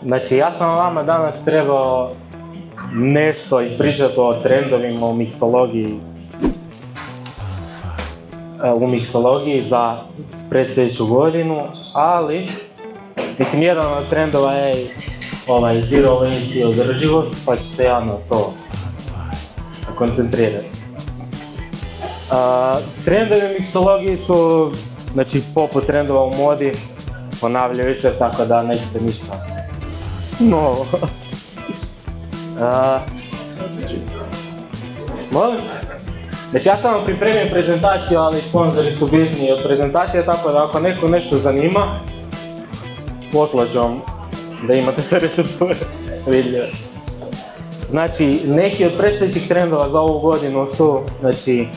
Znači, ja sam vama danas trebao nešto ispričati o trendovima u miksologiji za predsljedeću godinu, ali mislim, jedan od trendova je zero waste i održivost, pa ću se ja na to koncentrirati. Trendovi u miksologiji su, znači, poput trendova u modi, ponavljaju se, tako da nećete ništa novo. Molim? Znači, ja sam vam pripremio prezentaciju, ali sponzori su bitniji od prezentacije, tako da ako neko nešto zanima, poslat ću vam da imate sve recepture vidljive. Znači, neki od predstojećih trendova za ovu godinu su, znači,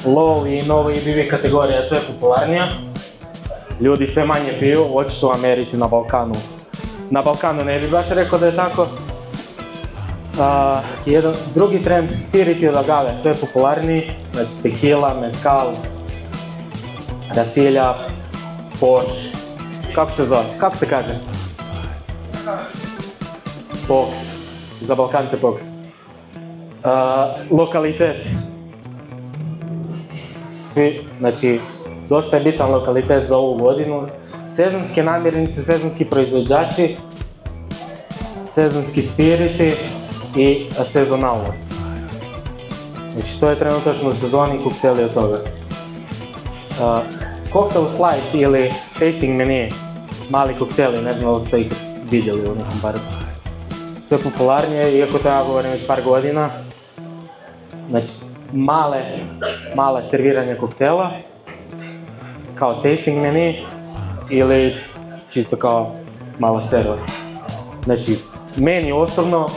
low i novo i BB kategorija sve popularnija. Ljudi sve manje piju, očito u Americi, na Balkanu. Na Balkanu ne bi baš rekao da je tako. Drugi trend, spirit i od agave, sve popularniji. Znači, tequila, mezcal, rasilja, poš. Kako se zove? Kako se kaže? Box. Za Balkance box. Lokalitet. Svi, znači, dosta je bitan lokalitet za ovu godinu. Sezonske namirnice, sezonski proizvođači, sezonski spiriti i sezonalnost. Znači, to je trenutačno u sezoni i kokteli od toga. Cocktail flight ili tasting menu, mali kokteli, ne znam da li ste ih vidjeli u nekom baru. Sve popularnije, iako to ja govorim već par godina. Znači, male serviranje koktela, kao tasting menu ili čisto kao mala serva. Znači, meni osobno,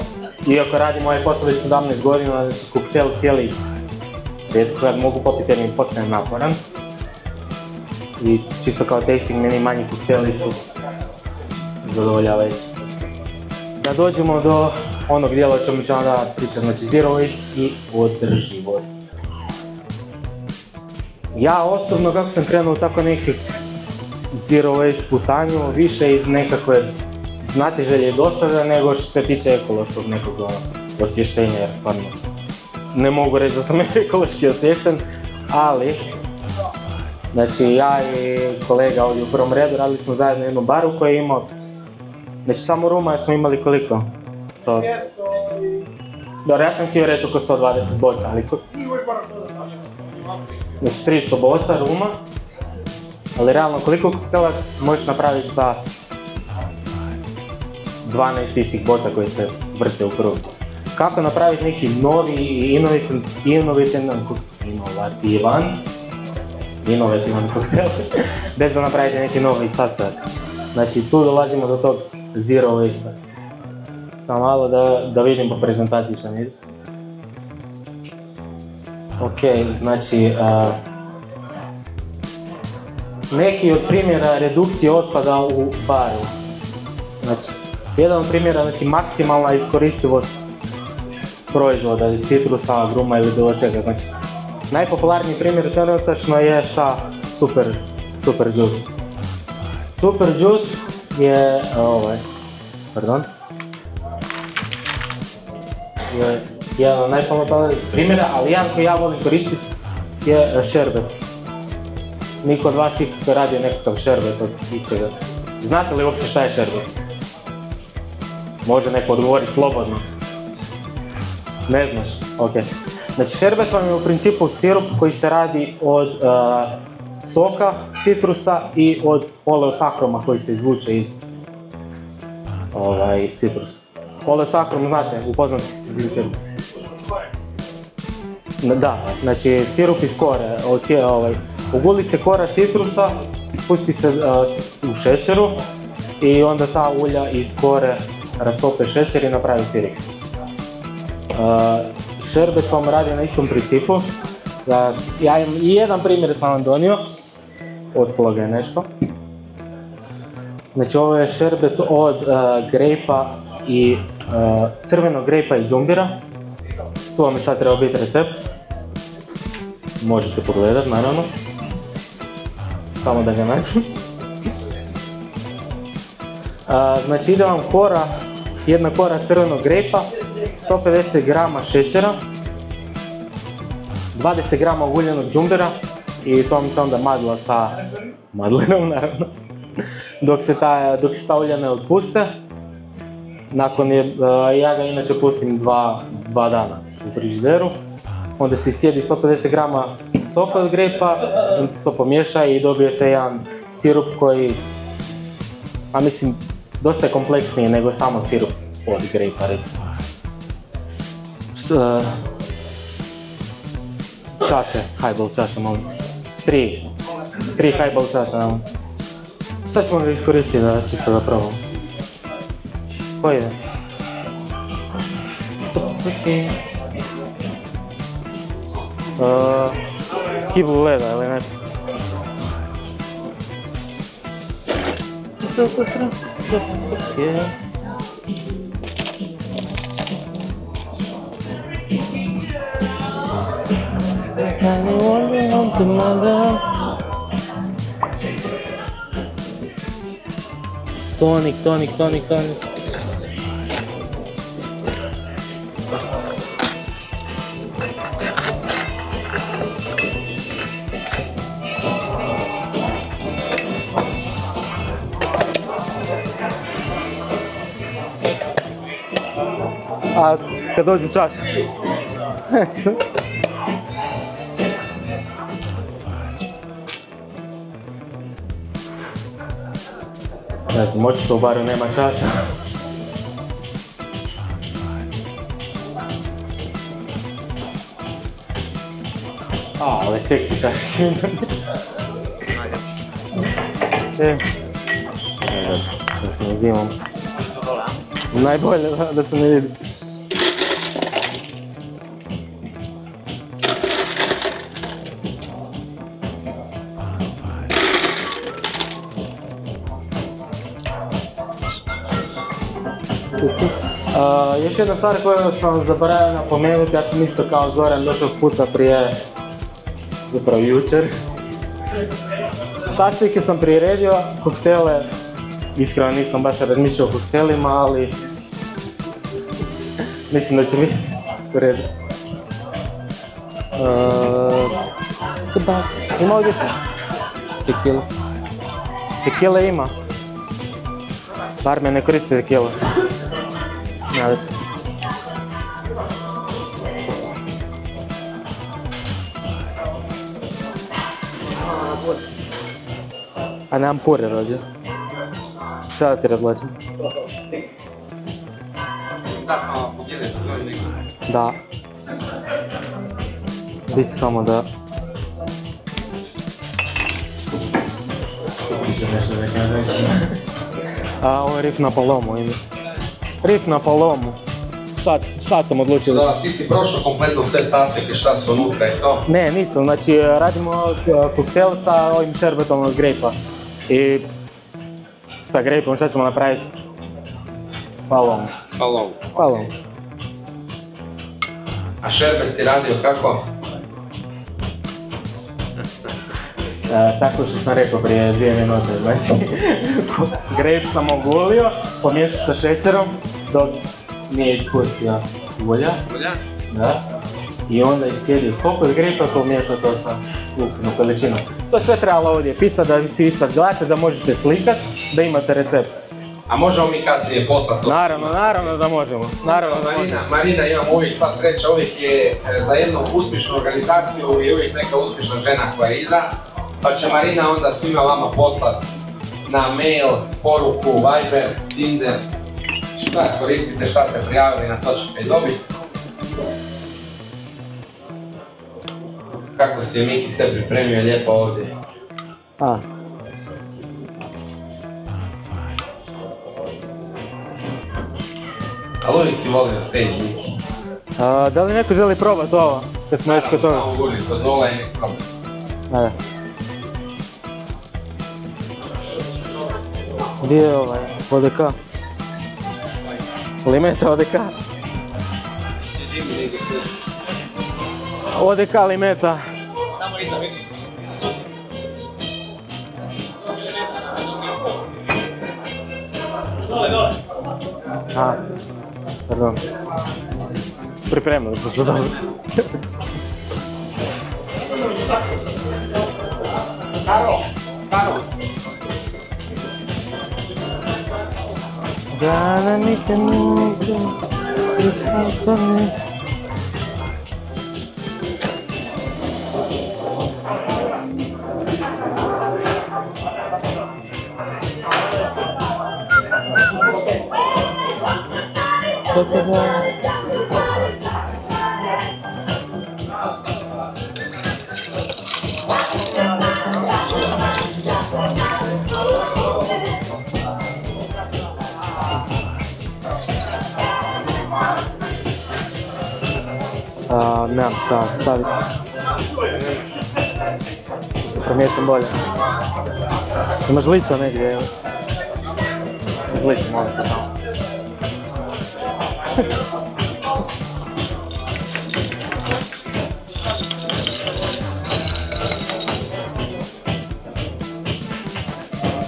iako radim ovaj posao već 17 godina, znači koktel cijeli rijetko kad mogu popiti jer mi postaje naporan. I čisto kao tasting menu manji kokteli su zadovoljavajući. Da dođemo do onog dijela o čemu ću vam danas pričati, znači zero waste i održivost. Ja osobno, kako sam krenuo u tako neki zero waste putanju, više iz nekakve znatiželje i dosada nego što se tiče ekološkog nekog osvještenja, jer stvarno ne mogu reći da sam ekološki osvješten, ali znači ja i kolega ovdje u prvom redu radili smo zajedno u jednom baru koji je imao, znači samo ruma smo imali koliko? 100... Dobro, ja sam htio reći oko 120 boca, ali... Znači 300 boca ruma, ali realno koliko koktela možeš napraviti sa 12 istih boca koji se vrte u krug? Kako napraviti neki novi i inovativan koktel bez da napravite neki novi sastojak. Znači tu dolazimo do tog zero waste. Samo malo da vidim po prezentaciji što mi ide. Ok, znači neki od primjera redukcije otpada u baru. Znači, jedan od primjera, znači maksimalna iskoristivost proizvoda, citrusa, gruma ili bilo čega. Znači, najpopularniji primjer trenutačno je šta? Super juice. Super juice je jedan od najpopularnijih primjera, ali jedan koji ja volim koristiti je šerbet. Niko od vas ikako radi nekakav šerbet od ičega. Znate li uopće šta je šerbet? Može neko odgovoriti slobodno. Ne znaš? Ok. Znači šerbet vam je u principu sirup koji se radi od soka, citrusa i od oleosahroma koji se izvuče iz citrusa. Oleosahrom, znate, upoznati s sirup. Da, znači sirup iz kore, uguli se kora citrusa, pusti se u šećeru i onda ta ulja iz kore rastope šećer i napravi sirup. Šerbet vam radi na istom principu. Ja imam i jedan primjer sam vam donio, ostalo je nešto. Znači ovo je šerbet od grejpa i crvenog grejpa i džumbira. Tu vam je sad treba biti recept. Možete pogledati, naravno. Samo da ga nađem. Znači ide vam jedna kora crvenog grejpa, 150 grama šećera, 20 grama uguljenog džumbira i to mi se onda madla sa madlinom, naravno, dok se ta ulja ne otpuste. Ja ga inače pustim 2 dana u frižideru, onda se iscijedi 150 grama soka od grejpa, onda se to pomiješa i dobijete jedan sirup koji, a mislim, dosta je kompleksniji nego samo sirup od grejpa, recimo. Čaše, highball čaše, molim. 3 highball čaše, naravno. Sad ćemo ga iskoristiti čisto da probamo. Koji je? Kiblu leda ili nešto. Tonik. A kad dođu čaše. Ne znam, očito u baru nema čaša. Ale seksi čaše si mi. Što se ne uzimam. Najbolje da se ne vidi. Još jedna stvar koju sam zaboravio napomenuti, ja sam isto kao Zoran došao s puta prije, zapravo jučer. Sastojke sam priredio, koktele, iskreno nisam baš razmišljao o koktelima, ali mislim da će biti u redu. Ima ovdje što? Tekila. Tekila ima. Bar me ne koristi tekila. Nada se. A nemam pure rođe. Šta da ti razlačim? Da. Biće samo da... Ovo je rif na palomu, imaš. Rif na palomu. Sad sam odlučio da... Da, ti si prošao kompletno sve sastojke, šta su unutra i to? Ne, nisam. Znači, radimo koktel sa ovim šerbetom od grejpa. I sa grejpom šta ćemo napraviti? Palomu. Palomu. A šerbet si radio kako? Tako što sam rekao prije 2 minute, znači grejp sam ogulio, pomiješao sa šećerom dok nije ispustio ulja. Da. I onda iscijedio sok od grejpa, pomiješao to sa ukupnom količinom. To je sve trebalo ovdje pisati da si sad gledate, da možete slikat, da imate recept. A možemo mi kasnije poslati to? Naravno da možemo. Marina ima uvijek sva sreća, uvijek je za jednu uspješnu organizaciju i uvijek neka uspješna žena koja je iza. Pa će Marina onda svima vama poslati na mail, poruku, Viber, Tinder. Šta koristite, šta ste prijavili, na to ćete i dobiti. Kako si je Miki sve pripremio lijepo ovdje. Ali uvijek si volio stage, Miki. Da li neko želi probati ovo? Samo gurni to dole i nek probati. Da. Gdje je ovaj ODK? Limeta ODK? ODK limeta. Tamo iza vidim. A, pardon. Pripremili smo se dobro. Karo! Dana mi te nude, prisutane. Nemam šta staviti. Promiješam bolje. Ima žlica negdje, evo. Žlica, molim te tamo.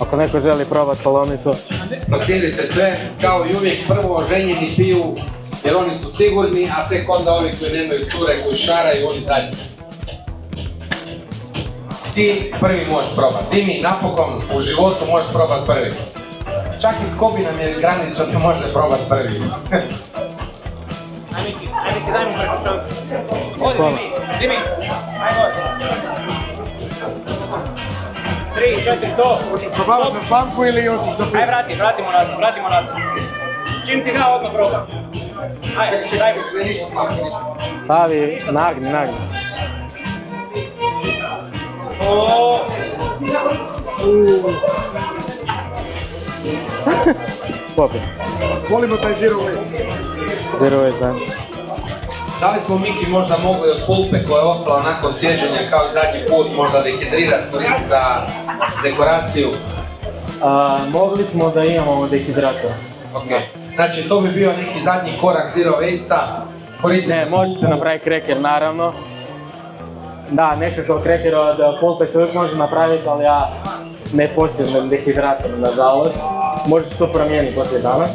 Ako neko želi probati palonicu. Prosjedite sve, kao i uvijek, prvo ženjeni piju jer oni su sigurni, a tek onda ovi koji nemaju cure, koji šaraju, oni zadnji. Ti prvi možeš probati, ti mi napokon u životu možeš probati prvi. Čak i Skobi nam je graničan da može probati prvi. Ajme ti, daj mu preko šovka. Odi, Dimi, ajmo. 3, 4, to. Hoću probavati na slamku ili hoćeš da pijem? Aj, vratimo nazad. Čim ti ga odmah probam. Ajde, daj mi. Ništa slamke, ništa. Stavi, nagni. Oooo. Popit. Volimo taj zero waste. Zero waste, da. Da li smo Miki možda mogli od pulpe koja je ostala nakon cijeđenja kao i zadnji put možda dehidrirati, koristiti za dekoraciju? Mogli smo da imamo dehidrator. Ok. Znači to bi bio neki zadnji korak zero waste-a. Ne, možete napraviti kreker naravno. Da, nekakav kreker od pulpe se uvijek može napraviti, ali ja ne posjedujem dehidrator, nažalost. Može se to promijeniti poslije dana.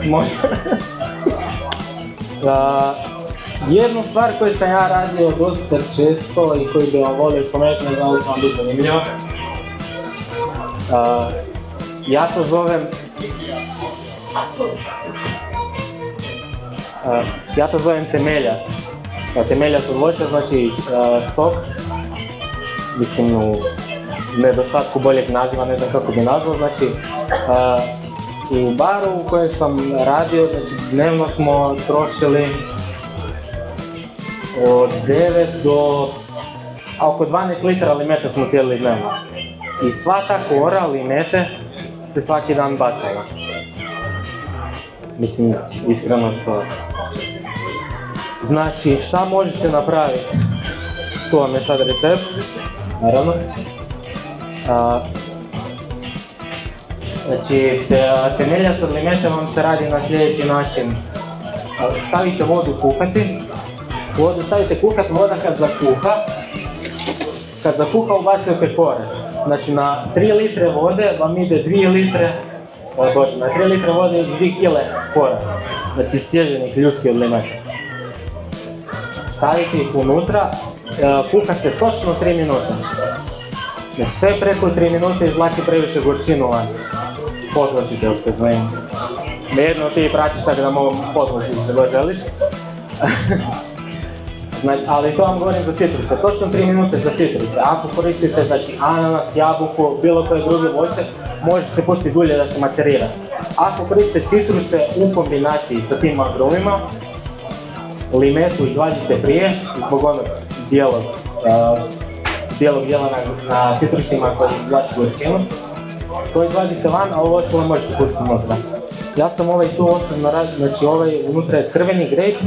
Može. Jednu stvar koju sam ja radio dosta često i koju bi vam volio spomenuti, ne znam li će vam biti zanimljivo. Ja to zovem temeljac. Temeljac od voća znači stok, mislim u nedostatku boljeg naziva, ne znam kako bi nazvao, znači u baru u kojem sam radio, znači dnevno smo trošili od 9 do oko 12 litara limeta smo cijelili dnevno. I sva ta kora limete se svaki dan bacala. Mislim, iskreno što... Znači, šta možete napraviti? Tu vam je sad recept, naravno. Znači, temeljac od limete vam se radi na sljedeći način. Stavite vodu kuhati, vodu stavite kuhati, voda kad zakuha ubacujete kore. Znači, na 3 litre vode vam ide 2 litre, na 3 litre vode ide 2 kile kora. Znači, stježenih ljudskih od limeta. Stavite ih unutra, kuha se točno 3 minute. Znači sve preko 3 minute izvlači previše gorčinu van. Pozvacite od kazlenja. Jedno ti pratiš tako da mogu pozvaciti se god želiš. Ali to vam govorim za citruse, točno 3 minute za citruse. Ako koristite znači ananas, jabuku, bilo koje druge voće, možete pustiti dulje da se macerira. Ako koristite citruse u kombinaciji sa tim agrumima, limetu izvadite prije, zbog onog bijelog dijela na citrusima koji izvlači gorčinu. To izvadite van, a ovo ostalo možete pustiti unutra. Ja sam tu osobno radio, znači unutra je crveni grejp,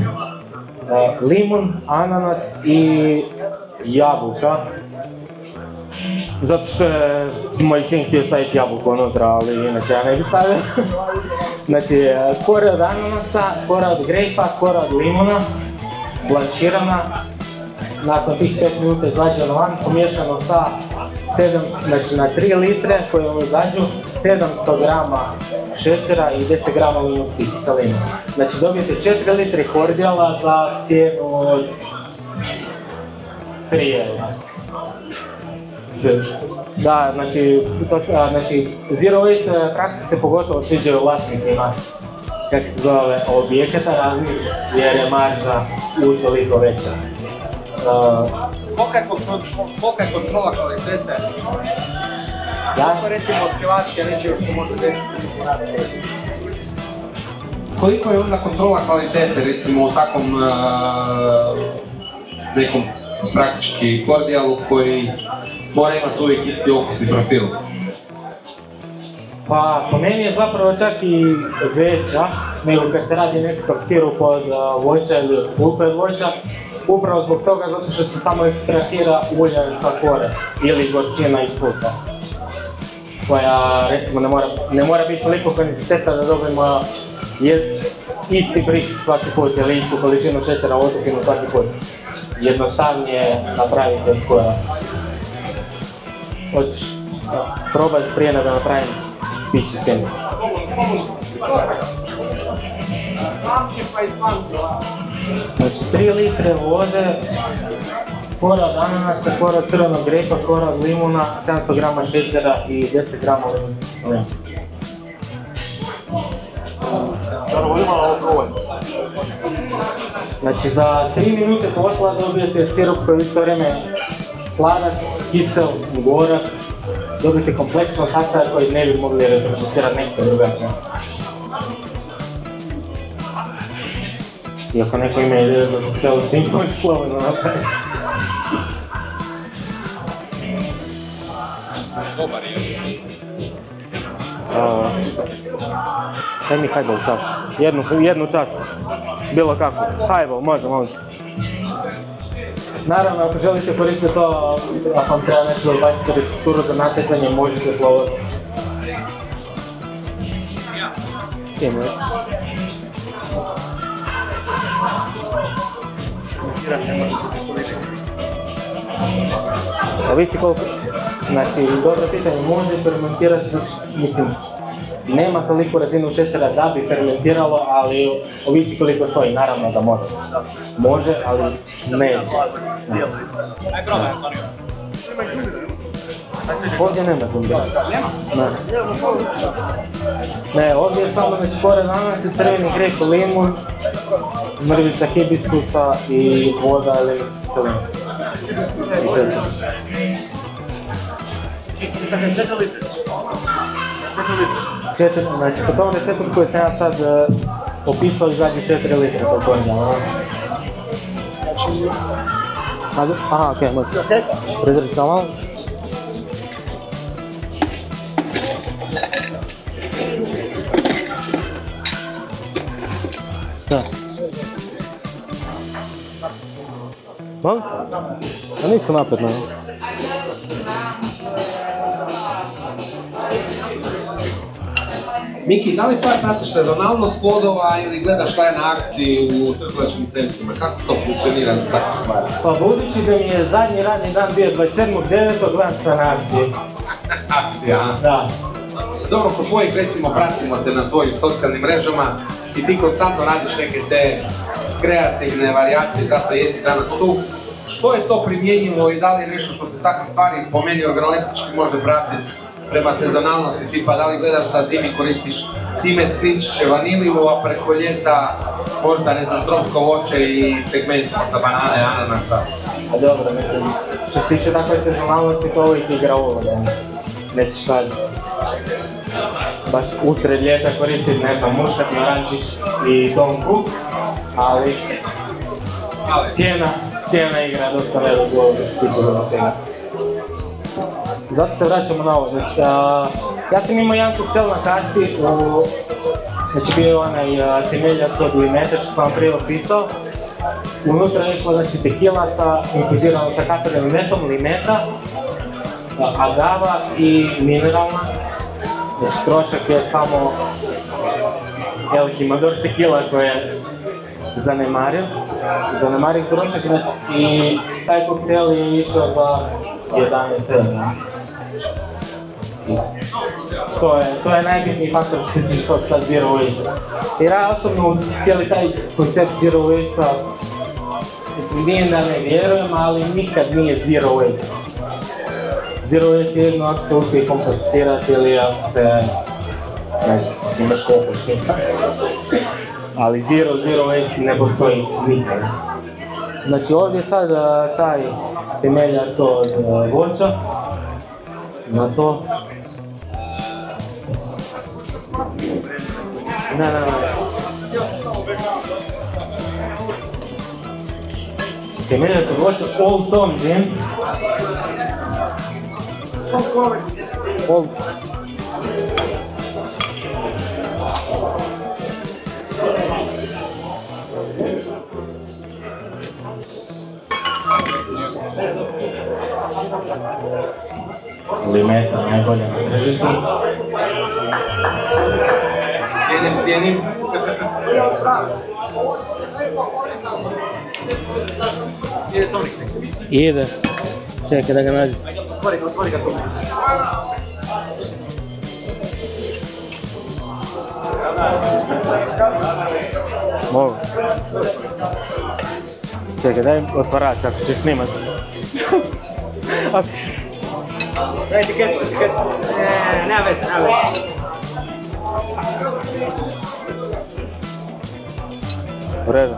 limun, ananas i jabuka. Zato što je moj sin htio staviti jabuku unutra, ali inače ja ne bi stavio. Znači, kora od ananasa, kora od grejpa, kora od limuna, blanširana. Nakon tih 5 minuta izvađeno van, pomiješano sa znači na 3 litre koje izađu 700 grama šećera i 10 grama limunskih kiselina. Znači dobijete 4 litre kordijala za cijenu od 3 eura. Da, znači Zero Waste prakse se pogotovo sviđaju vlasnicima, kako se zove, objekata raznih, jer je marža utoliko veća. Kolika je kontrola kvalitete? Kako recimo oscilacija nečega što može desiti? Koliko je onda kontrola kvalitete recimo u takvom nekom praktički kordijalu koji mora imati uvijek isti okusni profil? Pa po meni je zapravo čak i veća nego kad se radi nekakav sirup od voća ili od pulpe od voća. Upravo zbog toga zato što se samo ekstrahira ulje sa kore ili gorčina iz fruta. Koja recimo ne mora biti toliko konzistentna da dobijemo isti brik svaki put ili istu količinu šećera otupinu svaki put. Jednostavnije napraviti od kora. Hoćeš probati prije nego napravim pići s tim. Znači 3 litre vode, kora od ananasa, kora od crvenog grepa, kora od limuna, 700 grama šećera i 10 grama limunskih kiselina. Znači za 3 minute posla dobijete sirup koji je u isto vrijeme sladak, kisel, gorak, dobijete kompleksan sastojak koji ne bi mogli reproducirati nekako drugačije. I ako neko ima ideju za koktel s tim, može slobodno napraviti. Dobar je. Daj mi highball čašu. Jednu čašu. Bilo kako. Highball, može, molim se. Naravno, ako želite koristiti to, ako vam treba nešto ubaciti recepturu za natjecanje, možete slobodno. Idemo. Ovisi koliko, znači dobro pitanje, može fermentirati, mislim, nema toliko razinu šećera da bi fermentiralo, ali ovisi koliko stoji, naravno da može. Može, ali neće. Aj probaj, Antonio. Ovdje nema džumbira. Nema? Ne, ovdje je samo znači koren ananasa, crveni grep, limun, mrvica hibiskusa i voda limunskih kiselina. I šećer. Znači po tom receptu koji sam ja sad opisao izađe 4 litre tog korenja. Aha, okej, može. Prezrati samo malo. Šta? Molim? Ja nisam napet, ne. Miki, da li pratiš sezonalnost plodova ili gledaš šta je na akciji u trgovačkim centrima? Kako to funkcionira za takve stvari? Pa budući da mi je zadnji radni dan bio 27.9. gledam šta na akciji. Akcija, a? Da. Dobro, kod tvojih recimo pratimo te na tvojim socijalnim mrežama i ti konstantno radiš neke te kreativne varijacije, zato jesi danas tu. Što je to primjenjivo i da li je nešto što se takve stvari po meni organoleptički može pratiti prema sezonalnosti, tipa da li gledaš da zimi koristiš cimet, klinčiće, vaniliju, a preko ljeta možda, ne znam, tropsko voće i segment, možda banane, ananasa. A dobro, mislim, što se tiče takve sezonalnosti, to uvijek igra uloga. Nećeš sad baš usred ljeta koristiti, ne znam, muškat, narančić i Don Cook, ali cijena igra dosta veliku ulogu što se tiče domaćega. Zato se vraćamo na ovo, znači, ja sam imao jedan koktel na karti, znači bio je onaj temeljac od limeta što sam vam prije opisao. Unutra je išla znači tekila infuzirana sa katarnim limetom, limeta, agava i mineralna. Znači trošak je samo El Jimador tekila koji je zanemariv trošak i taj koktel je išao za 11 eura. To je najbitniji faktor što se tiče tog sad zero waste. Jer ja osobno u cijeli taj koncept zero waste-a, mislim, vidim da ne vjerujem, ali nikad nije zero waste. Zero waste je jedno ako se uspije kompostirati ili ako se, ne znam, imaš kokoš. Ali zero waste ne postoji nikad. Znači ovdje je sad taj temeljac od voća, na to. Ne. Temeljac od voća Old Tom Gin. Old. Limeta najbolja na tržištu. Cijenim. Ide. Čekaj da ga nađem. Otvori ga tu. Mogu. Čekaj, daj otvarač ako ćeš snimat. Daj etiketu. Nema veze. U redu.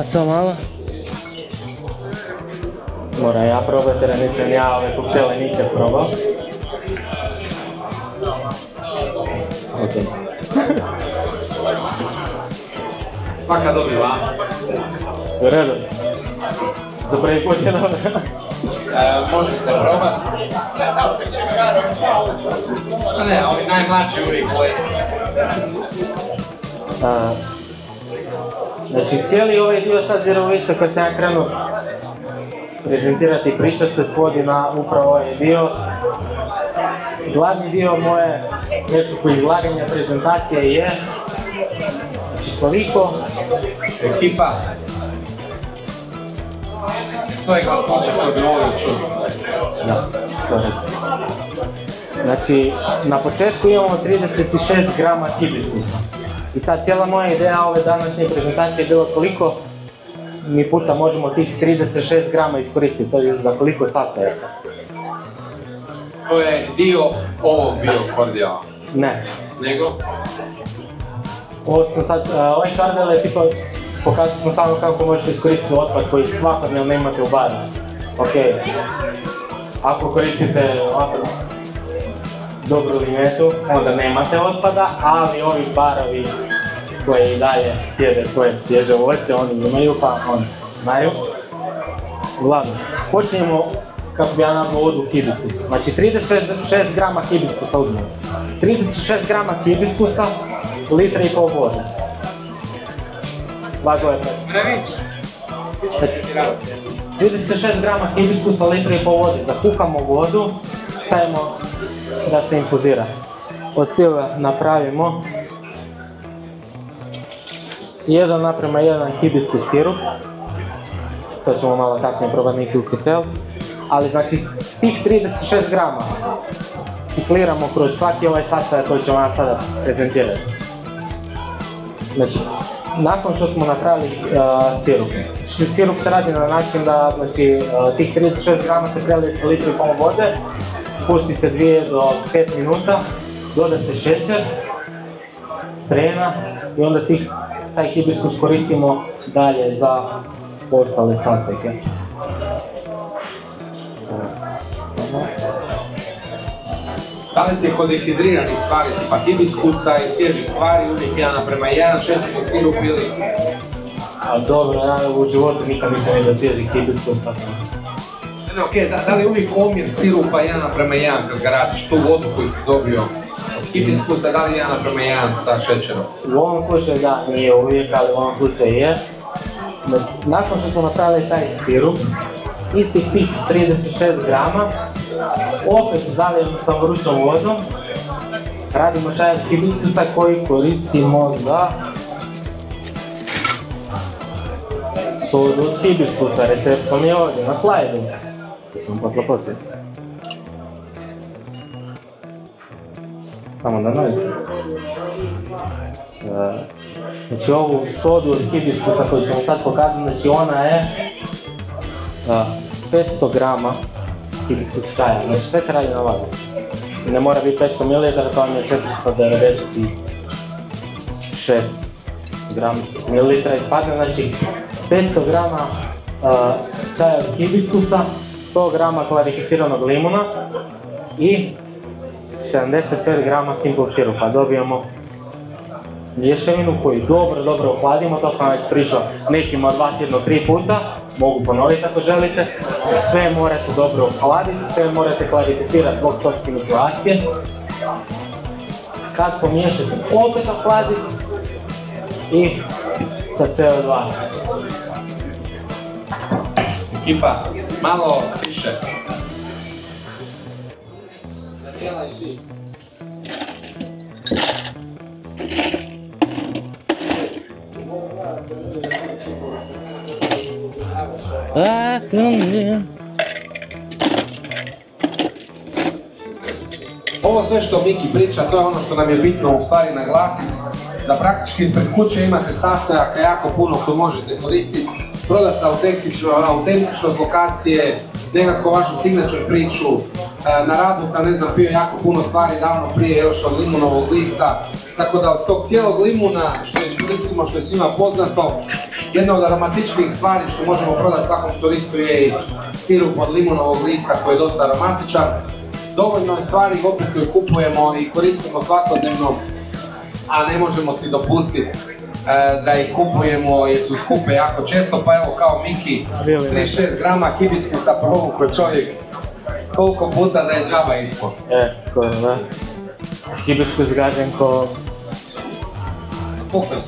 Samo malo. Moram ja probati jer nisam ja ove koktele nikad probao. Ok. Svaka dobiva. U redu. Za prvi put je dobro. Možete probati. Ne, ovi najmlađi uvijek koji. Znači cijeli ovaj dio sad zero waste kad sam ja krenuo prezentirati i pričat se svodi na upravo ovaj dio. Glavni dio moje nekako izlaganja prezentacije je znači koliko Ekipa. To je glasnoća koju bi volio čuti. Da, sorry. Znači, na početku imamo 36 grama hibiskusa. I sad cijela moja ideja ove današnje prezentacije je bila koliko mi puta možemo tih 36 grama iskoristiti, to je za koliko sastojaka. To je dio ovog biokordijala. Ne. Nego? Ovaj kardel je tipa, pokazao sam samo kako možete iskoristiti otpad koji svakodnevno imate u baru. Ok, ako koristite ovako dobru limetu, onda nemate otpada, ali ovi barovi koji i dalje cijede svoje svježe voće, oni imaju pa oni znaju. Uglavnom, počinjemo kako bi ja nazvao vodu u hibiskusu. Znači 36 grama hibiskusa uzmemo. 36 grama hibiskusa, litra i pol vode. Vago je to. Znači, 36 grama hibiskusa, litra i pol vode. Zakuhamo vodu, stavimo da se infuzira. Od toga napravimo 1:1 hibiskus sirup. To ćemo malo kasnije probati neki u koktejl. Ali znači tih 36 grama cikliramo kroz svaki ovaj sastojak koji ćemo vam sada prezentirati. Znači, nakon što smo napravili sirup. Sirup se radi na način da znači, tih 36 grama se prelije sa litru i pol vode, pusti se 2 do 5 minuta, doda se šećer, strena i onda taj hibiskus koristimo dalje za ostale sastojke. Da li ti kod dehidriranih stvari, tipa hibiskusa i svježih stvari, uvijek 1:1, šećerni sirup ili... A dobro, ja u životu nikad nisam vidio svježih hibiskusa. Ok, da li uvijek omjer sirupa 1:1 kad ga radiš, tu vodu koju si dobio od hibiskusa, da li 1:1 sa šećerom? U ovom slučaju da, nije uvijek, ali u ovom slučaju je. Nakon što smo napravili taj sirup, istih tih 36 grama, opet zalijemo sa vrućom vodom, radimo čaj od hibiskusa koji koristimo za sodu od hibiskusa, recept vam je ovdje na slajdu. To ćemo posle postaviti. Samo da nađem. Znači ovu sodu od hibiskusa koju ću vam sad pokazati, znači ona je 500 grama hibiskus čaja, znači sve se radi na vagu. Ne mora biti 500 ml, to vam je 496 mililitra ispadne, znači 500 grama čaja od hibiskusa, 100 grama klarificiranog limuna i 75 grama simple sirupa. Dobijemo mješavinu koju dobro ohladimo, to sam već pričao nekima od vas 1-3 puta, mogu ponoviti ako želite. Sve morate dobro ohladiti, sve morate klarificirati zbog točke nukleacije. Kad pomiješate, opet ohladiti i sa CO2. Ekipa, malo više. Ovo sve što Miki priča, to je ono što nam je bitno u stvari naglasiti, da praktički ispred kuće imate sastojaka jako puno koje možete koristiti, prodati autentičnost lokacije, nekako vašu signature priču. Na Rabu sam, ne znam, pio jako puno stvari davno prije još od limunovog lista, tako da od tog cijelog limuna što iskoristimo, što je svima poznato, jedna od aromatičnijih stvari što možemo prodati svakom turistu je i sirup od limunovog lista koji je dosta aromatičan. Dovoljno je stvari opet koje kupujemo i koristimo svakodnevno, a ne možemo si dopustiti da ih kupujemo jer su skupe jako često, pa evo kao Miki, 36 grama hibiskusa provukao čovjek toliko puta da je džaba ispod. Skoro, da. Hibiskus gađen ko... Koliko je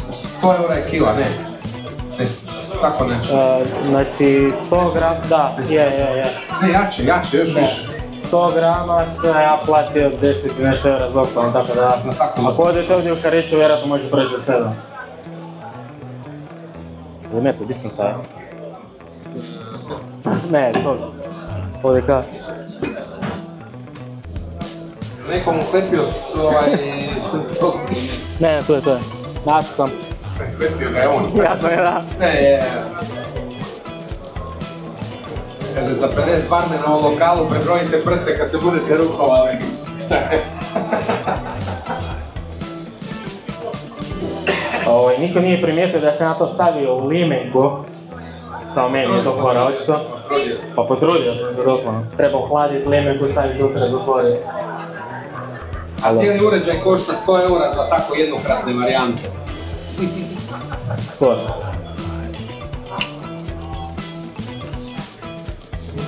100 eura je kila, ne? Tako nešto. Znači 100 grama, da, je. Ne, jače, još više. 100 grama se ja platio 10 i nešto eura za osnovom, tako da... Ako odete ovdje u Karisu, vjerojatno može proći za 7. Zametu, gdje sam stavio? Ne, to. Ovdje ka? Nekom uklepio sok. Ne, to je. Našao sam. Uklepio ga je on. Jasno je, da. Ne. Kaže, za 50 barmena u lokalu prebrojite prste kad se budete rukovali. Niko nije primijetio da sam na to stavio u limenku. Samo meni je to fora, očito. Pa potrudio sam se doslovno. Treba ohladiti limenku, staviti unutra, zatvoriti. A cijeli uređaj košta 100 eura za tako jednokratne varijante. Skoro.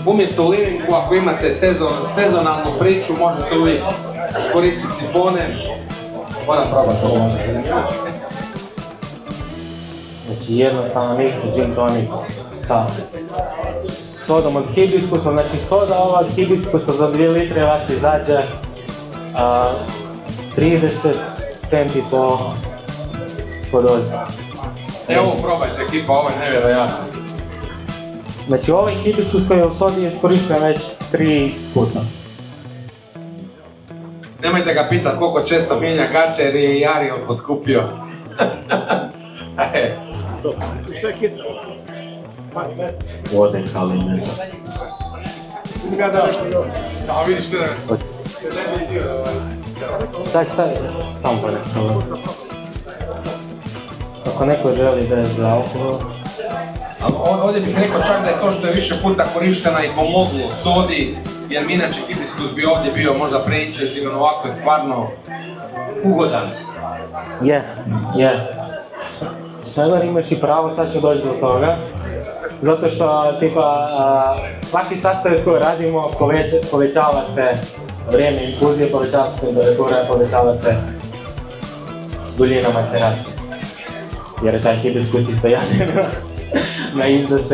Umjesto u limenku, ako imate sezonalnu priču, možete uvijek koristiti sifone. Moram probati ovo. Znači jednostavno mix gin tonic sa sodom od hibiskusa. Znači soda ova od hibiskusa za 2 litre vas izađe 30 centi po dozi. Evo probajte ekipa, ovo je nevjerojatno. Znači ovaj hibiskus koji je u sodi je iskorišten već 3 puta. Nemojte ga pitat koliko često mijenja gače jer je i Ariel poskupio. Što je kiselo? Vode haline. Ja da nešto dobro. Da, vidiš što je. Daj stavi, tamo pa neko. Ako neko želi da je za alkohol. Ovdje bih rekao čak da je to što je više puta korištena i pomoglo sodi, jer mi inače hibiskus bi ovdje bio možda preintenzivan, ovako je stvarno ugodan. Je. Šajler, imaš i pravo, sad ću doći do toga. Zato što, svaki sastojak koji radimo povećava se vrijeme infuzije, povećava se temperatura, povećava se duljina maceracije. Jer je taj hibiskus isto jadan na izdas.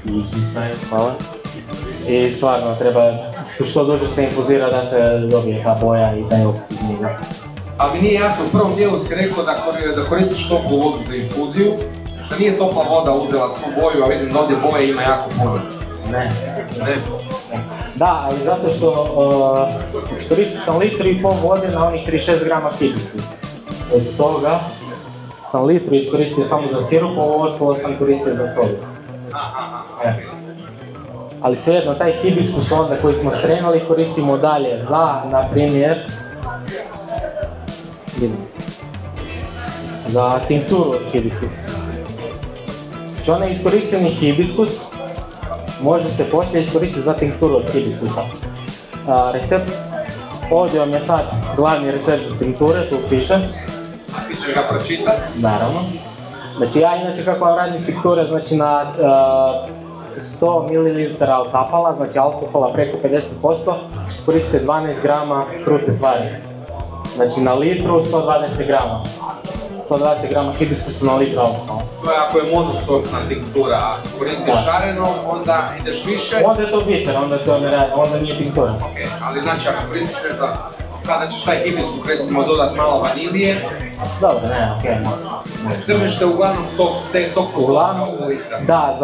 Izdisaju, hvala. I stvarno treba što duže se infuzira da se dobije ta boja i taj okus iz njega. Ali mi nije jasno, u prvom dijelu si rekao da koristiš toplu vodu za infuziju, što nije topla voda uzela svu boju, a vidim da ovdje boje ima jako puno. Ne. Ne. Da, ali zato što iskoristio sam 1,5 litru vode na onih 36 grama hibiskusa. Od toga sam litru iskoristio samo za sirup, ovo ostalo sam koristio za sodu. Ali svejedno, taj hibiskus onda koji smo strenali koristimo dalje za, na primjer, za tinkturu od hibiskusa. Znači onaj iskorišteni hibiskus možete poslije iskoristiti za tinkturu od hibiskusa. Recept, ovdje vam je sad glavni recept za tinkture, tu piše. A ti ćeš ga pročitati? Naravno. Znači ja inače kako vam radim tinkture, znači na 100 ml alkapala, znači alkohola preko 50%, koristite 12 grama krute tvari. Znači na litru 120 grama. 120 grama hibiskusa na litru alkohola. To je ako je monosortna tinktura, a koristiš šareno, onda ideš više? Onda je to bitter, onda nije tinktura. Ok, ali znači ako koristiš nešto, sada ćeš taj hibiskus recimo dodat malo vanilije. Dobro, ne, okej. Držiš se uglavnom tog Uglavnom, postotka u litra. da,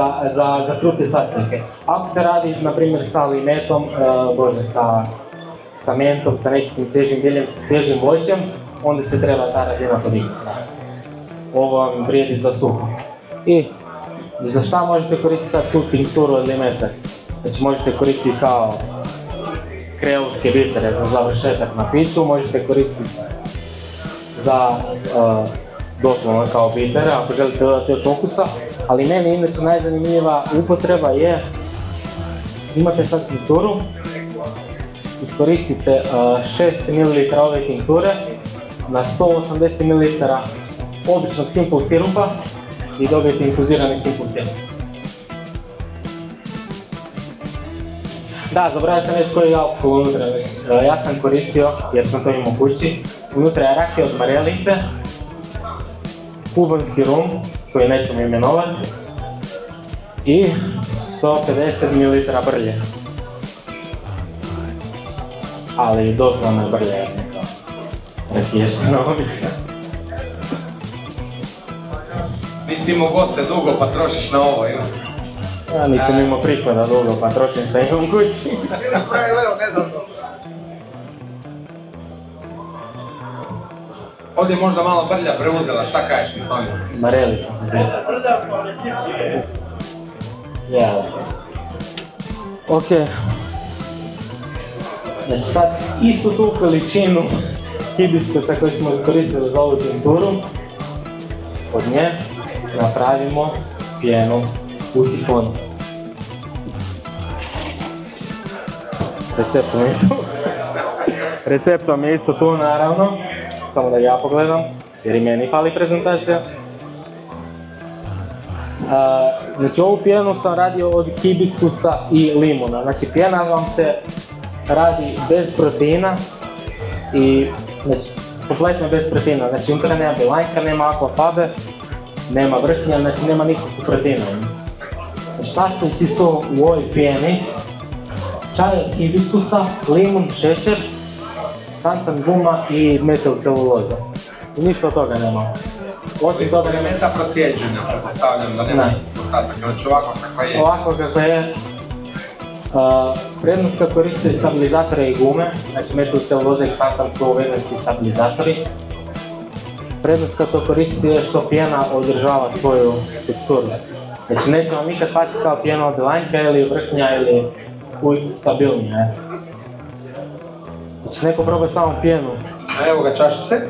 za krute sastojke. Ako se radi, na primjer, sa limetom, sa mentom, sa nekim svježim biljem, sa svježim voćem, onda se treba ta razina podignuti. Ovo vam vrijedi za suho. I za šta možete koristiti sad tu tinkturu od limeta? Znači možete koristiti kao kreolske bitere za završetak na piću, možete koristiti za doslovno kao bitere, ako želite dodati još okusa, ali meni inače najzanimljiva upotreba je, imate sad tinkturu, iskoristite 6 ml ove tinkture na 180 ml običnog simple sirupa i dobijete infuzirani simple sirup. Da, zaboravio sam reći koji je alkohol unutra. Ja sam koristio, jer sam to imao kući, unutra je rakija od marelice, kubanski rum, koji nećemo imenovati, i 150 ml brlje. Ali doslovno je brlje, neka rakiještina obična. Nisi imao goste dugo pa trošiš na ovo, ili? Ja nisam imao prihoda dugo pa trošim što imam kući. Ovdje je možda malo brlja preuzela, šta kažeš mi to? Marelica. Ja. Ok. Znači sad istu tu količinu hibiskusa koju smo iskoristili za ovu tinturu, od nje napravimo pjenu u sifonu. Recept vam je tu. Recept vam je isto tu naravno. Samo da ja pogledam, jer i meni fali prezentacija. Znači ovu pjenu sam radio od hibiskusa i limuna. Znači pjena vam se radi bez proteina i znači kompletno bez proteina. Znači unutra nema bilanjka, nema akvafabe, nema vrhnja, znači nema nikakvog proteina. Znači sastojci su u ovoj pjeni čaj od hibiskusa, limun, šećer, santan guma i metilceluloza. I ništa od toga nema. Osim toga nema... Meta procijeđenja, pretpostavljam da nema ostataka, znači ovako kako je. Ovako kako je. Prednost kad koriste stabilizatore i gume, znači metilceluloza i santan su veganski stabilizatori. Prednost kad to koristite je što pjena održava svoju teksturu. Znači neće vam nikad pasti kao pjena od bilanjka ili vrhnja ili uvijek stabilnije. Znači neko proba samo pjenu. Evo ga čašice.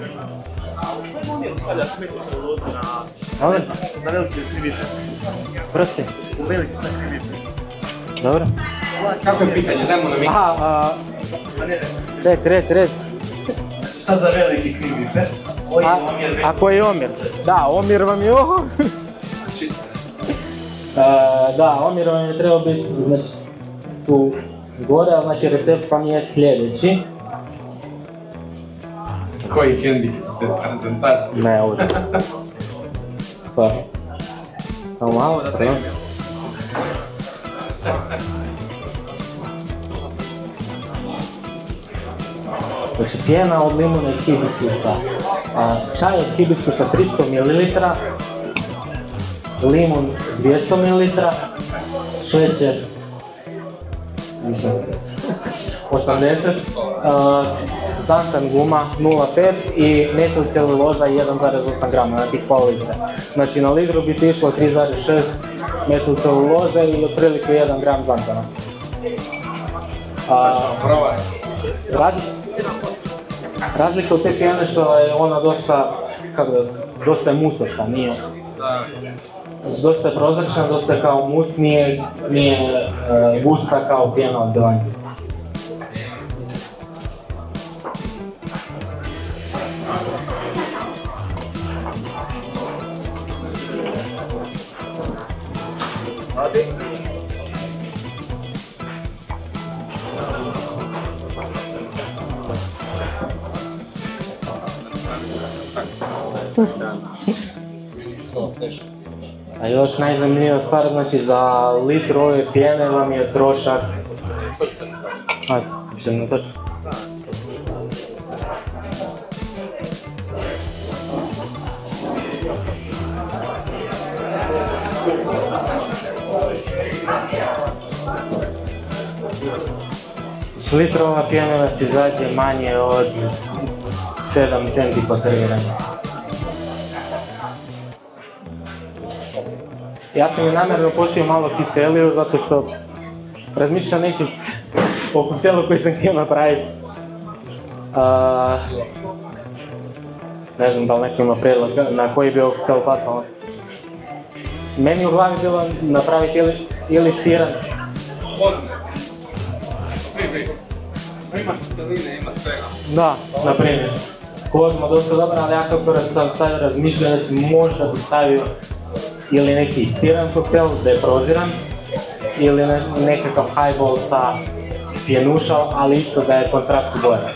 Stavljaš metilcelulozu za velike krivite. Prosti. U velike sad krivite. Dobro. Kako je pitanje, dajmo na mikro. Aha, reci. Sad za velike krivite. Koji je omjer? A koji je omjer? Da, omjer vam je ovo. Da, omjer vam je trebao biti, znači, tu gore, ali znači recept vam je sljedeći. Koji kendi bez prezentacije? Ne, ovdje. Stvarno. Samo malo, prvo. Znači pjena od limuna i hibiskusa. Čaj od hibiskusa 300 ml, limun 200 ml, šećer 80, zantan guma 0,5 i metilceluloza 1,8 grama na tih pol litre. Znači na litru bi ti išlo 3,6 metilceluloze i otprilike 1 gram zantana. Razlika u te pjene što je ona dosta je musasta, nije. Dosta je prozračna, dosta je kao mus, nije gusta kao pjena od belanke. A još najzanimljivija stvar, znači za litru ove pjene vam je trošak... Ajde, što je točno? Litru ova pjene vas izađe manje od 7 centi po serviranju. Ja sam je namjerno pustio malo kiseliju zato što razmišljam neki o koktelu koji sam htio napraviti. Ne znam da li neko ima prijedlog na koji bi ovo koktel pasalo. Meni u glavi bilo napraviti ili siran. Ima kiseline, ima svega. Da, na primjer. Kozma dosta dobra, ali ja kako sam sad razmišljao da možda bi stavio ili neki siran koktel da je proziran ili nekakav highball sa pjenušao, ali isto da je kontrast u bojama.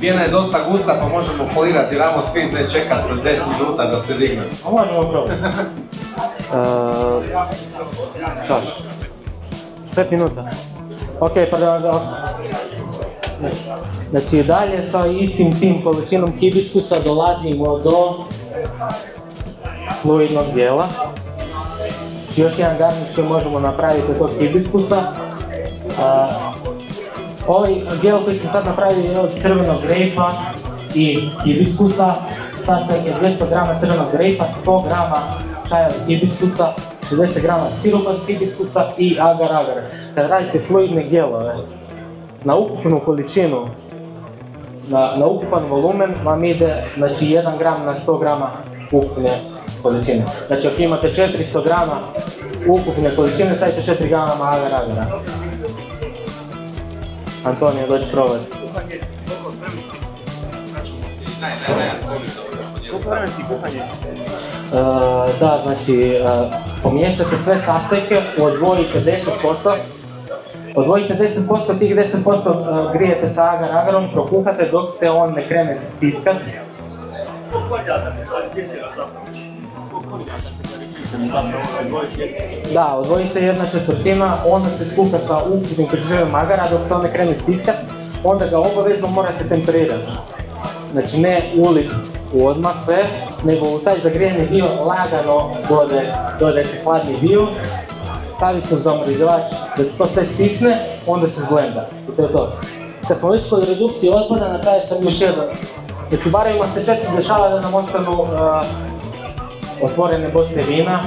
Pjena je dosta gusta pa možemo polirati ramo sviz, ne čekati 10 minuta da se digne. A možemo probati. Čaš. 5 minuta. Ok, pardon. Znači dalje sa istim tim količinom hibiskusa dolazimo do fluidnog dijela. Još jedan garniš koji možemo napraviti od tog hibiskusa. Ovaj dijel koji se sad napravi je od crvenog grejpa i hibiskusa. Sastaje je 200 grama crvenog grejpa, 100 grama čaja od hibiskusa, 60 grama sirupa od hibiskusa i agar-agar. Kad radite fluidne dijelove, na ukupnu količinu, na ukupan volumen vam ide znači 1 gram na 100 grama ukupne količine. Znači ako imate 400 grama ukupne količine, stavite 4 grama agar-agara. Antonija, dođi probati. Da, znači pomiješate sve sastojke, odvojite 10%. Odvojite 10%, tih 10% grijete sa agar-agarom, prokuhate dok se on ne krene stiskat. Da, odvoji se 1/4, onda se skuha sa ukupnim količinom agara dok se on ne krene stiskat, onda ga obavezno morate temperirati. Znači ne ulit odmah sve, nego u taj zagrijeni dio lagano dodaje se hladni dio, stavi se u zamrzivač da se to sve stisne, onda se zblenda. I to je to. Kad smo već kod redukcije otpada, napravio sam još jedan. Znači u barovima se često dešava da nam ostanu otvorene boce vina,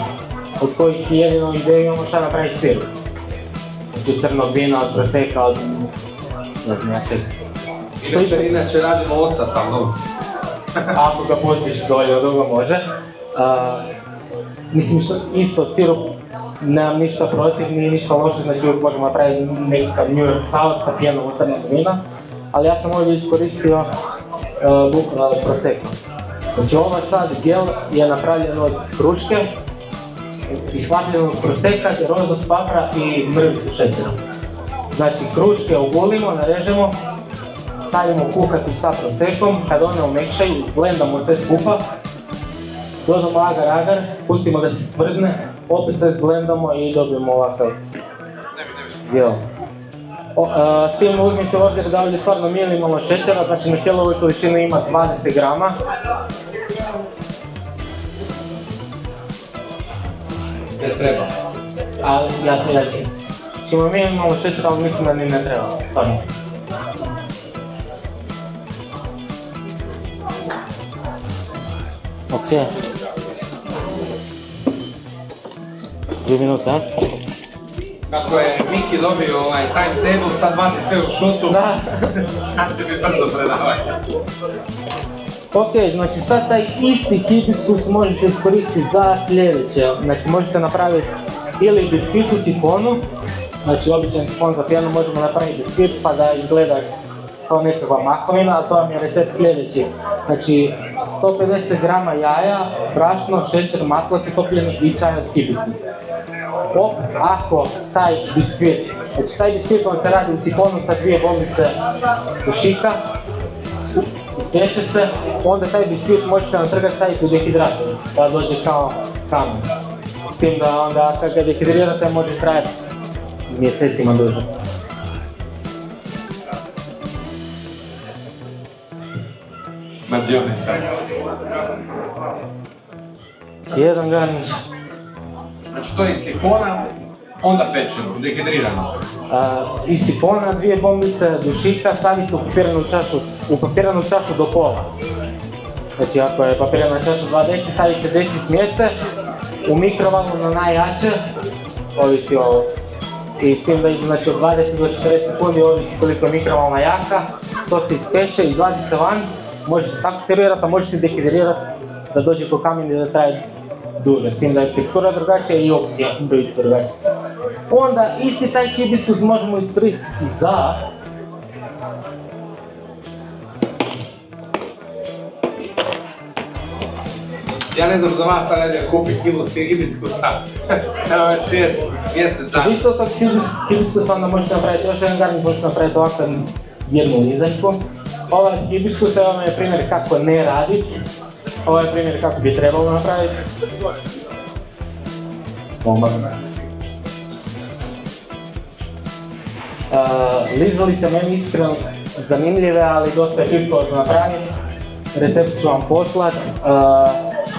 od kojih jedino ideju imamo šta napraviti sirup. Znači crnog vina, od proseka, od ne znam ja čega. Inače radimo ocat, ali dobro. Ako ga pustiš dovoljno dugo može. Mislim što isto sirup nemam ništa protiv, nije ništa loše, znači uvijek možemo napraviti nekakav New York salad sa pijenom od crnog vina, ali ja sam ovdje iskoristio prosecco. Znači ovaj sad gel je napravljen od kruške, ishvatljenog proseka, rozog papra i mrvicu šećera. Znači kruške ogulimo, narežemo, stavimo kuhati sa prosekom, kad one omekšaju, zblendamo sve skupa, dodamo agar-agar, pustimo da se stvrdne, opet sve zblendamo i dobijemo ovakav gel. S tim uzmite u obzir da ovdje stvarno minimalno šećera, znači na cijelu ovu količinu ima 20 grama. Ne treba. Ali ja sam reći, ima minimalno šećera, ali mislim da ni ne treba, stvarno. Ok. 2 minute, a? Kako je Miki dobio ovaj timetable, sad vadi sve u šutu. Da. Sad će mi brzo predavati. Ok, znači sad taj isti hibiskus možete iskoristiti za sljedeće. Znači možete napraviti ili biskvit u sifonu, znači običan sifon za pjenu možemo napraviti biskvit pa da izgleda kao nekakva makovina, ali to vam je recept sljedeći. Znači 150 grama jaja, brašno, šećer, maslo se topljeni i čaj od hibiskusa. Ako taj biskvit, znači taj biskvit vam se radi u sifonu sa 2 bombice dušika, ispeče se, onda taj biskvit možete na trga staviti u dehidrator, da dođe kao kamen. S tim da onda kad ga dehidrirate može trajati mjesecima duže. Mađioni čas. Jedan garniš. Znači to je iz sifona, onda pečeno, dehidrirano. Iz sifona 2 bombice dušika stavi se u papiranu čašu do pola. Znači ako je papirana čaša 2 deci, stavi se deci smjese u mikrovalnu na najjače, ovisi ovo. I s tim da ide znači od 20 do 40 sekundi, ovisi koliko je mikrovalna jaka, to se ispeče, izvadi se van, može se tako servirati, a može se dehidrirati da dođe ko kamen i da traje duže, s tim da je tekstura drugačija i okus je isto drugačiji. Onda isti taj hibiskus možemo iskoristiti za Ja ne znam za vas, ali da kupi kilu hibiskusa. Evo je 6 mjeseca. Isto tog hibiskusa onda možete napraviti još jedan garniš, možete napraviti ovakvu jednu lizačku. Ovaj hibiskus je ovaj primjer kako ne raditi. Ovo je primjer kako bi trebalo napraviti. Bomba. Lizalice meni iskreno zanimljive, ali dosta je pitko za napraviti. Recept ću vam poslati.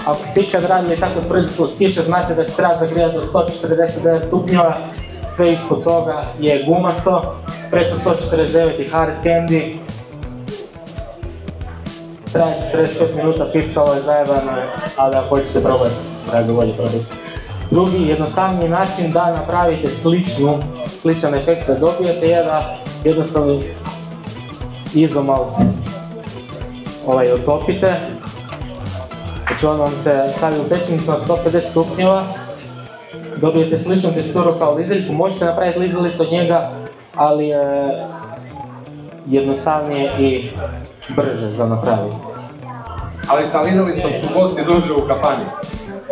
Ako ste ikad radili tako tvrdi slatkiše, znate da se treba zagrijati do 149 stupnjeva. Sve ispod toga je gumasto, preko 149 je hard candy. Traje 45 minuta, pipkalo je, zajebano je, ali ako hoćete probati, da ga bolje probati. Drugi jednostavniji način da napravite sličan efekt da dobijete je da jednostavno izomalt otopite. Znači on vam se stavi u pečenicu na 150 stupnjeva, dobijete sličnu teksturu kao lizaljku, možete napraviti lizalicu od njega, ali je jednostavnije i brže za napraviti. Ali sa lizalicom su gosti došli u kafani.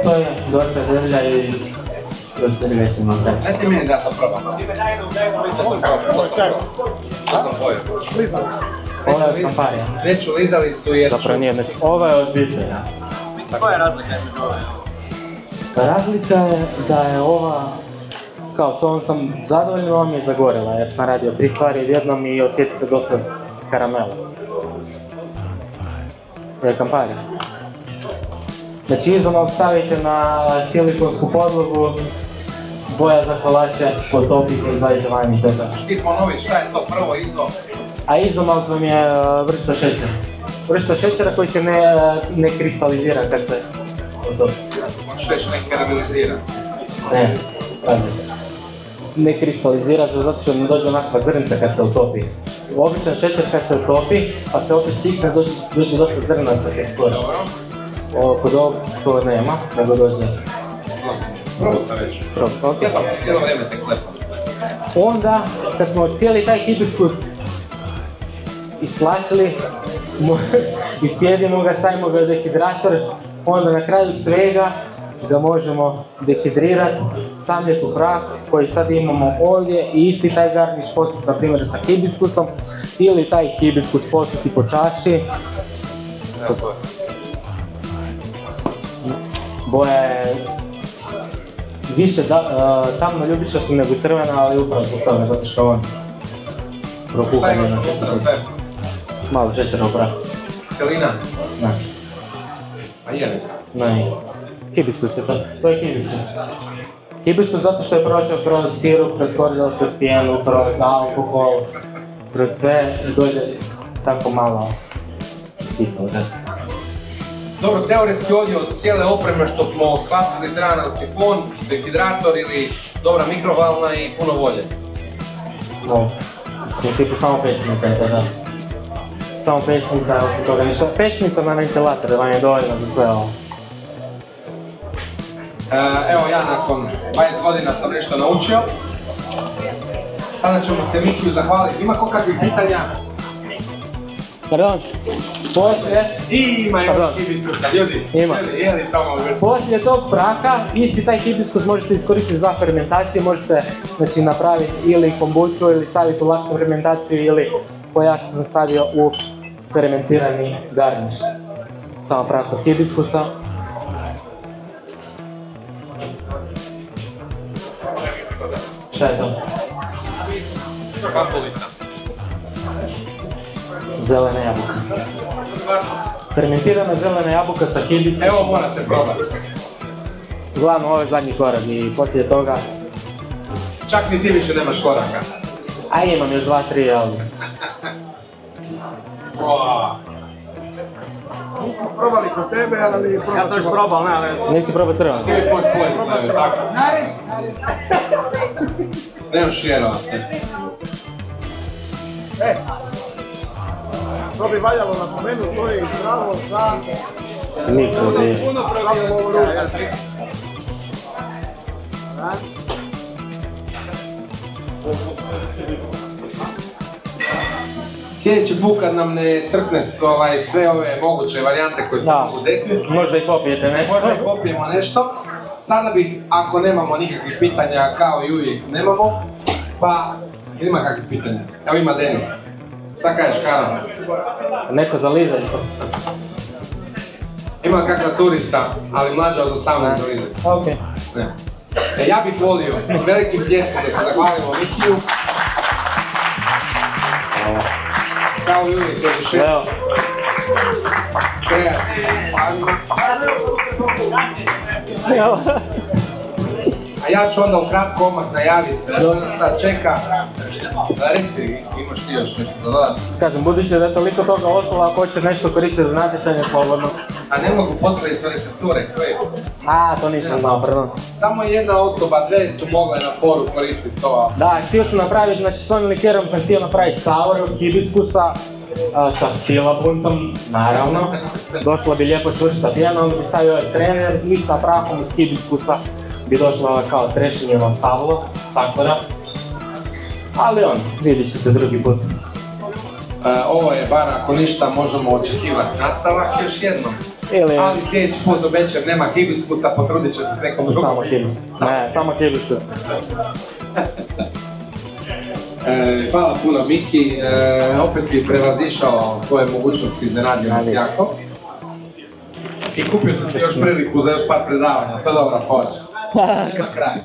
To je dosta želja i dosta želja ćemo napraviti. Dajte meni da to probam. To sam pojel. Ova je kamparija. Veću lizalicu jer... Zapravo nije, znači ova je odbitna. Koja je razlika između ove? Razlika je da je ova, kao s ovom sam zadovoljan, ova mi je zagorila jer sam radio 3 stvari odjednom i osjeti se dosta karamela. To je kamparija. Znači izomalt stavite na silikonsku podlogu, boja za kolače, potopite i izvadite van i to je to. Ti ponovi šta je to prvo izo? A izomalt vam je vrsta šećera. Vrsta šećera koji se ne kristalizira kad se otopi. Možeš reći ne karamelizira. Ne, pravda. Ne kristalizira se zato što ne dođe onakva zrnca kad se utopi. Običan šećer kad se utopi, pa se opet stisne, dođe dosta zrnasta tekstura. Dobro. Kod ovog to nema, nego dođe... Probao sam već. Ok. Ja tamo cijelo vrijeme te klepam. Onda, kad smo cijeli taj hibiskus istlačili, iscijedimo ga, stavimo ga u dehidrator, onda na kraju svega ga možemo dehidrirati, samljeti u prah koji sad imamo ovdje i isti taj garniš poslati na primjer sa hibiskusom ili taj hibiskus poslati po čaši. Boja je više tamno ljubičasta nego crvena, ali upravo zbog toga, zato što on Šta imaš unutra sve? Malo šećernog praha. Kiselina? Ne. A je? Ne. Hibiskus je to. To je hibiskus. Hibiskus zato što je prošao kroz sirup, kroz kordial, kroz pijenu, kroz alkohol, kroz sve dođe tako malo kiselo. Dobro, teoretski ovdje od cijele opreme što smo shvatili treba nam sifon, dehidrator ili dobra mikrovalna i puno volje. No, u principu samo pećnica je to, da. Samo pećnica, osim toga ništa. Pećnica na ventilator, vam je dovoljno za sve ovo. Evo ja nakon 20 godina sam nešto naučio. Sada ćemo se Mikiju zahvaliti. Ima kakvih pitanja? Pardon, poslije... Ima još hibiskusa, ljudi. Ima. Jeli tamo već? Poslije tog praha, isti taj hibiskus možete iskoristiti za fermentaciju, možete znači, napraviti ili kombuču ili staviti u laktu fermentaciju ili ja što sam stavio u fermentirani garniš. Samo prah od hibiskusa. Šta je to? Papolita. Zelena jabuka. Fermentirana zelena jabuka sa hibiskusom. Evo morate probati. Uglavnom, ovo je zadnji korak i poslije toga... Čak ni ti više nemaš koraka. A imam još 2-3, ali... Nismo probali kod tebe, ali probat ćemo. Ja sam još probao, ne, ali... Nisi probao crveno? Ti mi možeš pojesti staviti, tako? Nemaš vjerovati. To bi valjalo napomenuti, to je zdravo za... Niko nije. Samo ovu ruku. Sljedeći put kad nam ne crkne sve ove moguće varijante koje se mogu desiti, možda i popijete nešto. Možda i popijemo nešto. Sada bih, ako nemamo nikakvih pitanja, kao i uvijek nemamo, pa ima kakvih pitanja. Evo ima Denis. Šta kažeš, Kara? Neko zalizaj to. Ima kakva curica, ali mlađa od 18 zalizaj. Ok. Ja bih volio velikim pljeskom da se zahvalimo Mikiju. Kao i uvijek, dođe šest. Kreativnim stvarima. A ja ću onda u kratko odmah najaviti što nas sad čeka. Reci, imaš ti još nešto za dodati? Kažem, budući da je toliko toga ostalo, ako hoće nešto koristiti za natječanje, slobodno. A ne mogu postaviti sve recepture, koje? A, to nisam znao, pardon. Samo jedna osoba, dve su mogle na foru koristiti to. Da, htio sam napraviti, znači s ovim likerom sam htio napraviti sour od hibiskusa, sa silabuntom, naravno. Došla bi lijepo čvrsta pjena, onda bi stavio ovaj trener i sa prahom od hibiskusa bi došla kao trešinjeno stablo, sakura. Ali vidit ćete drugi put. Ovo je bar, ako ništa, možemo očekivati nastavak još jednom. Ali sljedeći put obećam, nema hibiskusa, potrudit će se s nekom drugom. Samo hibiskus. Ne, samo hibiskus. Hvala puno Miki, opet si prevazišao svoje mogućnosti, iznenadio nas jako. I kupio si još priliku za još par predavanja, to je dobra fora. Ima kraj.